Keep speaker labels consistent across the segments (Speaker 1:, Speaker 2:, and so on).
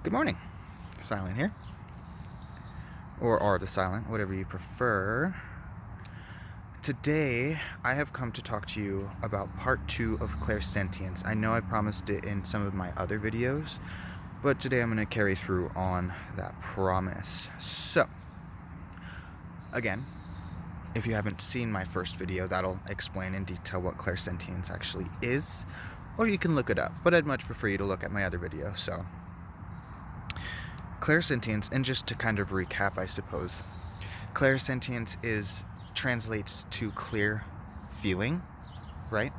Speaker 1: Good morning. Silent here. Or the silent, whatever you prefer. Today, I have come to talk to you about part 2 of Clairsentience. I know I promised it in some of my other videos, but today I'm going to carry through on that promise. So, again, if you haven't seen my first video, that'll explain in detail what Clairsentience actually is, or you can look it up, but I'd much prefer you to look at my other video, so... Clairsentience, and just to kind of recap, I suppose, Clairsentience translates to clear feeling, right?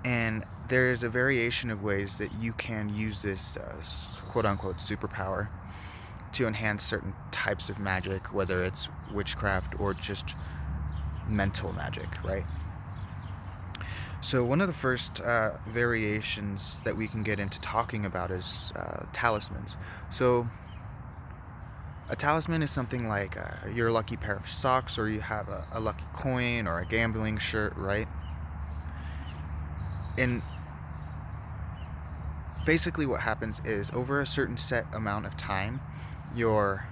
Speaker 1: And there's a variation of ways that you can use this quote-unquote superpower to enhance certain types of magic, whether it's witchcraft or just mental magic, right? So one of the first variations that we can get into talking about is talismans. So a talisman is something like your lucky pair of socks, or you have a lucky coin or a gambling shirt, right? And basically what happens is over a certain set amount of time, you're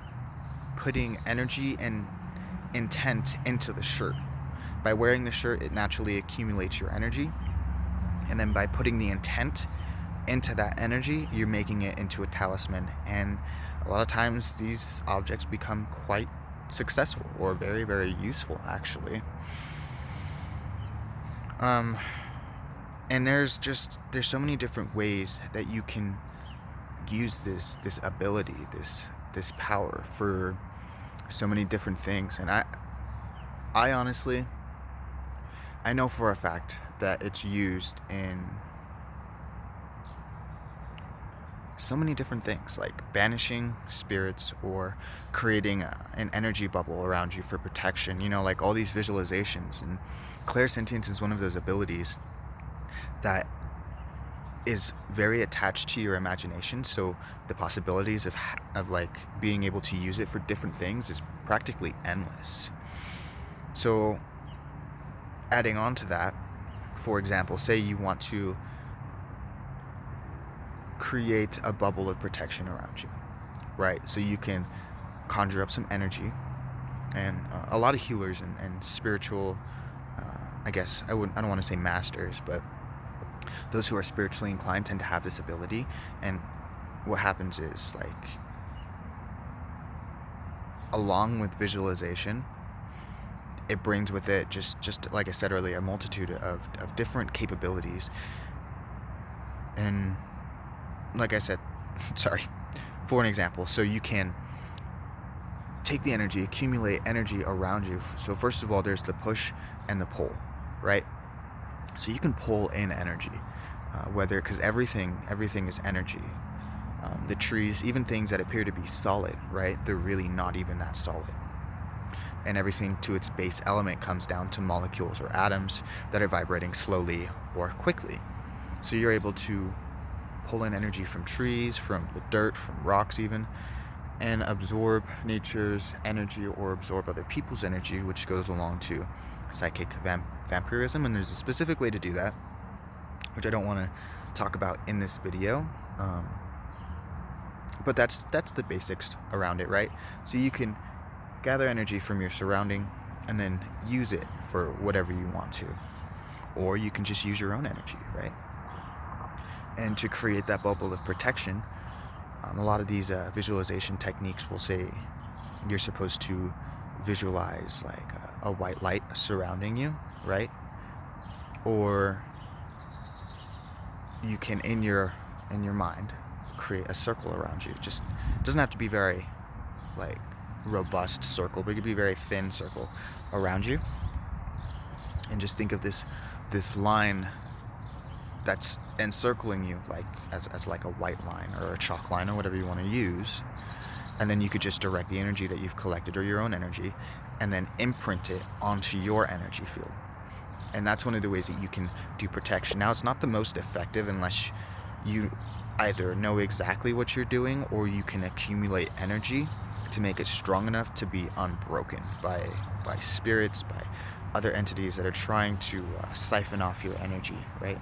Speaker 1: putting energy and intent into the shirt. By wearing the shirt, it naturally accumulates your energy, and then by putting the intent into that energy, you're making it into a talisman. And a lot of times these objects become quite successful, or very, very useful, actually. And there's so many different ways that you can use this ability, this power for so many different things. And I honestly, I know for a fact that it's used in so many different things, like banishing spirits or creating an energy bubble around you for protection, like all these visualizations. And Clairsentience is one of those abilities that is very attached to your imagination, so the possibilities of like being able to use it for different things is practically endless. So adding on to that, for example, say you want to create a bubble of protection around you, right? So you can conjure up some energy, and a lot of healers and spiritual, I guess I don't want to say masters, but those who are spiritually inclined tend to have this ability. And what happens is, like, along with visualization, it brings with it, just like I said earlier, a multitude of different capabilities. And like I said, sorry, for an example, so you can take the energy, accumulate energy around you. So first of all, there's the push and the pull, right? So you can pull in energy, because everything is energy. The trees, even things that appear to be solid, right? They're really not even that solid. And everything to its base element comes down to molecules or atoms that are vibrating slowly or quickly. So you're able to pull in energy from trees, from the dirt, from rocks even, and absorb nature's energy or absorb other people's energy, which goes along to psychic vampirism. And there's a specific way to do that, which I don't want to talk about in this video. But that's the basics around it, right? So you can gather energy from your surrounding and then use it for whatever you want to. Or you can just use your own energy, right? And to create that bubble of protection, a lot of these visualization techniques will say you're supposed to visualize like a white light surrounding you, right? Or you can, in your mind, create a circle around you. Just doesn't have to be very like robust circle, but it could be a very thin circle around you. And just think of this line that's encircling you, like as like a white line or a chalk line or whatever you want to use. And then you could just direct the energy that you've collected, or your own energy, and then imprint it onto your energy field. And that's one of the ways that you can do protection. Now, it's not the most effective unless you either know exactly what you're doing, or you can accumulate energy to make it strong enough to be unbroken by spirits, by other entities that are trying to siphon off your energy, right?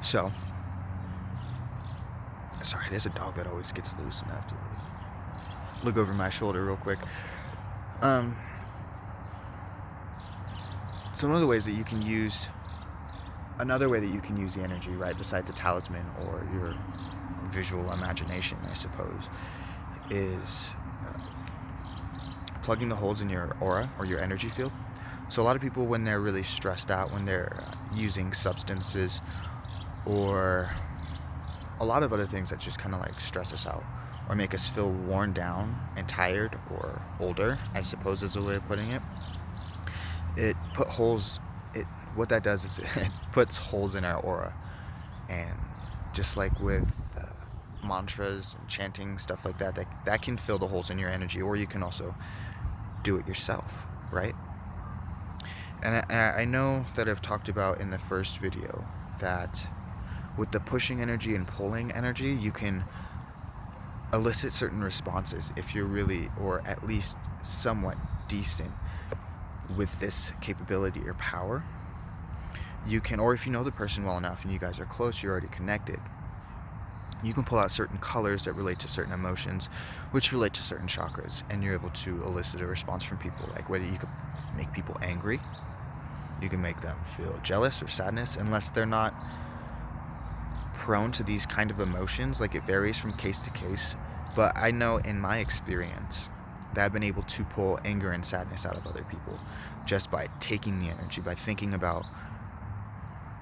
Speaker 1: So Sorry, there's a dog that always gets loose, and I have to look over my shoulder real quick. So one of the ways that you can use, another way that you can use the energy, right, besides the talisman or your visual imagination, I suppose, is plugging the holes in your aura or your energy field. So a lot of people, when they're really stressed out, when they're using substances or a lot of other things that just kind of like stress us out or make us feel worn down and tired or older, I suppose is a way of putting it. What that does is it puts holes in our aura. And just like with mantras and chanting, stuff like that can fill the holes in your energy, or you can also do it yourself, right? And I know that I've talked about in the first video that with the pushing energy and pulling energy, you can elicit certain responses if you're really, or at least somewhat decent with this capability or power. You can, or if you know the person well enough and you guys are close, you're already connected, you can pull out certain colors that relate to certain emotions, which relate to certain chakras, and you're able to elicit a response from people. Like whether you can make people angry, you can make them feel jealous or sadness, unless they're not prone to these kind of emotions. Like it varies from case to case, but I know in my experience that I've been able to pull anger and sadness out of other people just by taking the energy, by thinking about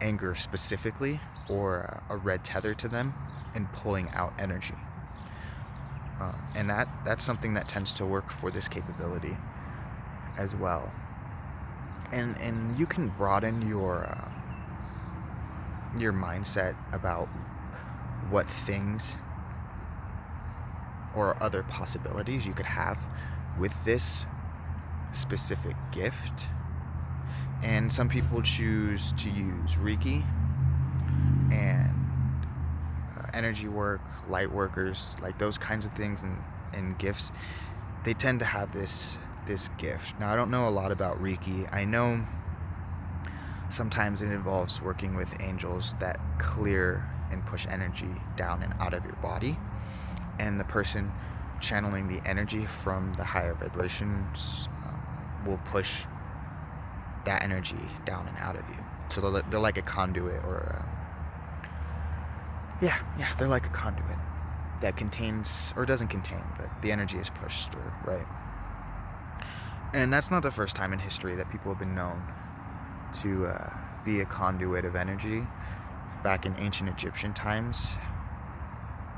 Speaker 1: anger specifically or a red tether to them and pulling out energy. And that's something that tends to work for this capability as well. And you can broaden your mindset about what things or other possibilities you could have with this specific gift. And some people choose to use Reiki and energy work, light workers, like those kinds of things and gifts. They tend to have this gift. Now, I don't know a lot about Reiki. I know sometimes it involves working with angels that clear and push energy down and out of your body. And the person channeling the energy from the higher vibrations will push that energy down and out of you. So they're like a conduit, or they're like a conduit that contains, or doesn't contain, but the energy is pushed through, right? And that's not the first time in history that people have been known to be a conduit of energy. Back in ancient Egyptian times,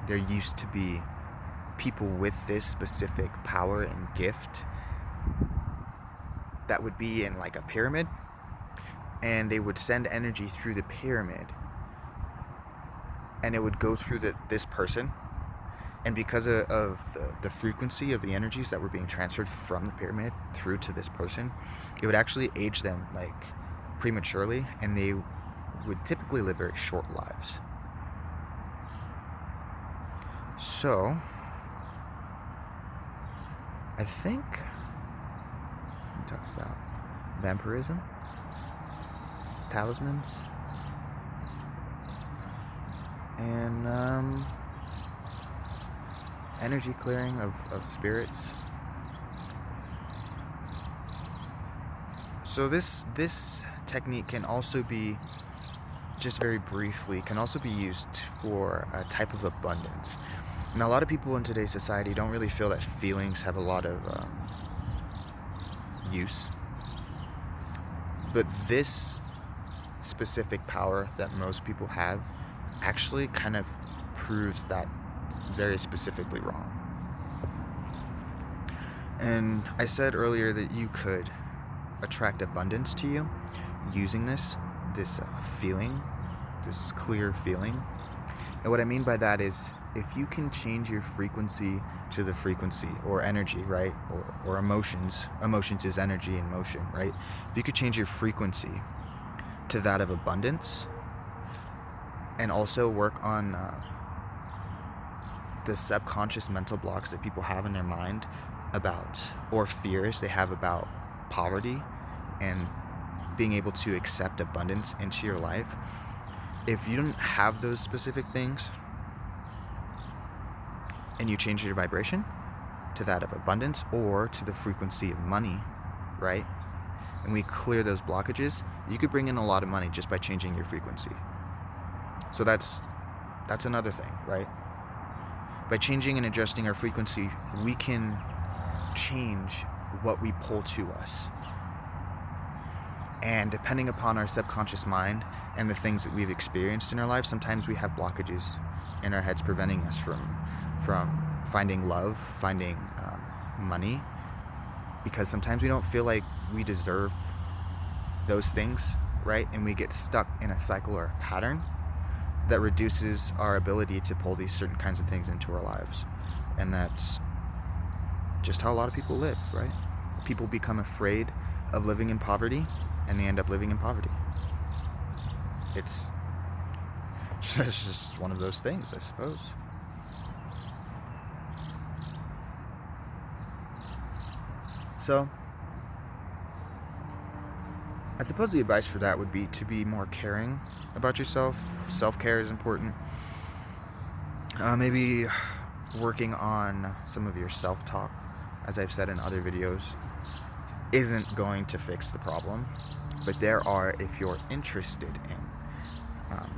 Speaker 1: there used to be people with this specific power and gift that would be in like a pyramid, and they would send energy through the pyramid, and it would go through this person, and because of the frequency of the energies that were being transferred from the pyramid through to this person, it would actually age them like prematurely, and they would typically live very short lives. So I think he talks about vampirism, talismans, and energy clearing of spirits. So this technique can also be, just very briefly, can also be used for a type of abundance. Now, a lot of people in today's society don't really feel that feelings have a lot of use. But this specific power that most people have actually kind of proves that very specifically wrong. And I said earlier that you could attract abundance to you using this feeling, this clear feeling. And what I mean by that is, if you can change your frequency to the frequency, or energy, right? Or emotions is energy in motion, right? If you could change your frequency to that of abundance, and also work on the subconscious mental blocks that people have in their mind about, or fears they have about poverty and being able to accept abundance into your life. If you don't have those specific things, and you change your vibration to that of abundance or to the frequency of money, right? And we clear those blockages, you could bring in a lot of money just by changing your frequency. So that's another thing, right? By changing and adjusting our frequency, we can change what we pull to us. And depending upon our subconscious mind and the things that we've experienced in our lives, sometimes we have blockages in our heads preventing us from finding love, finding money, because sometimes we don't feel like we deserve those things, right? And we get stuck in a cycle or a pattern that reduces our ability to pull these certain kinds of things into our lives. And that's just how a lot of people live, right? People become afraid of living in poverty, and they end up living in poverty. It's just one of those things, I suppose. So, I suppose the advice for that would be to be more caring about yourself. Self-care is important. Maybe working on some of your self-talk, as I've said in other videos, isn't going to fix the problem. But there are, if you're interested in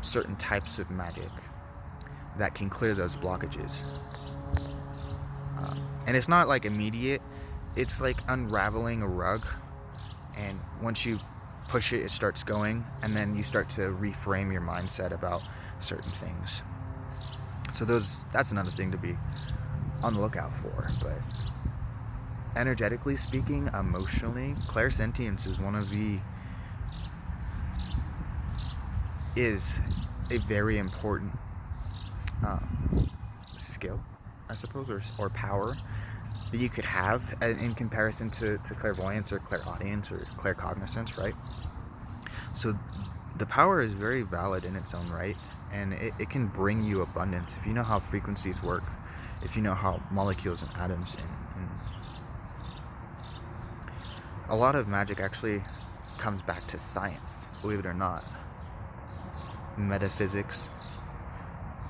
Speaker 1: certain types of magic that can clear those blockages. And it's not like immediate, it's like unraveling a rug. And once you push it, it starts going, and then you start to reframe your mindset about certain things. So that's another thing to be on the lookout for. But energetically speaking, emotionally, clairsentience is a very important skill, I suppose, or power that you could have in comparison to clairvoyance or clairaudience or claircognizance, right? So the power is very valid in its own right, and it can bring you abundance if you know how frequencies work, if you know how molecules and atoms and a lot of magic actually comes back to science, believe it or not. Metaphysics,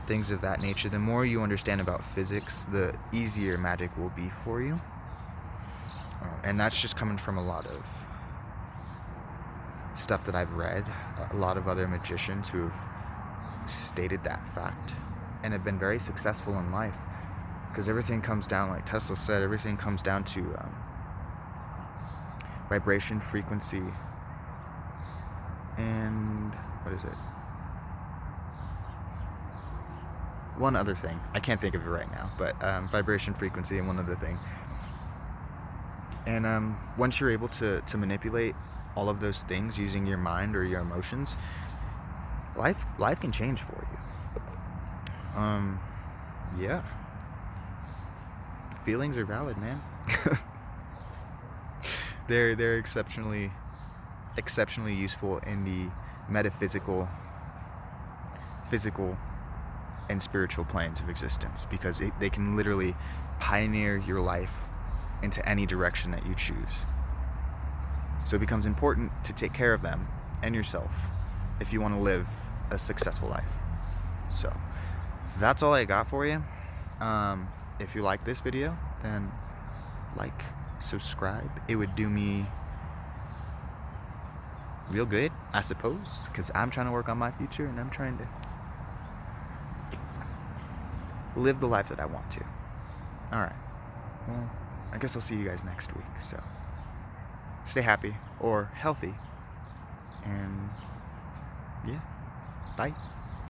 Speaker 1: things of that nature. The more you understand about physics, the easier magic will be for you. And that's just coming from a lot of stuff that I've read, a lot of other magicians who have stated that fact and have been very successful in life, because everything comes down, like Tesla said, everything comes down to vibration, frequency, and what is it? One other thing. I can't think of it right now, but vibration, frequency, and one other thing. And once you're able to manipulate all of those things using your mind or your emotions, life can change for you. Yeah. Feelings are valid, man. They're exceptionally useful in the metaphysical, physical, and spiritual planes of existence, because they can literally pioneer your life into any direction that you choose. So it becomes important to take care of them and yourself if you want to live a successful life. So that's all I got for you. If you like this video, then like, subscribe. It would do me real good, I suppose, because I'm trying to work on my future and I'm trying to live the life that I want to. Alright, well, I guess I'll see you guys next week. So stay happy or healthy, and yeah, bye.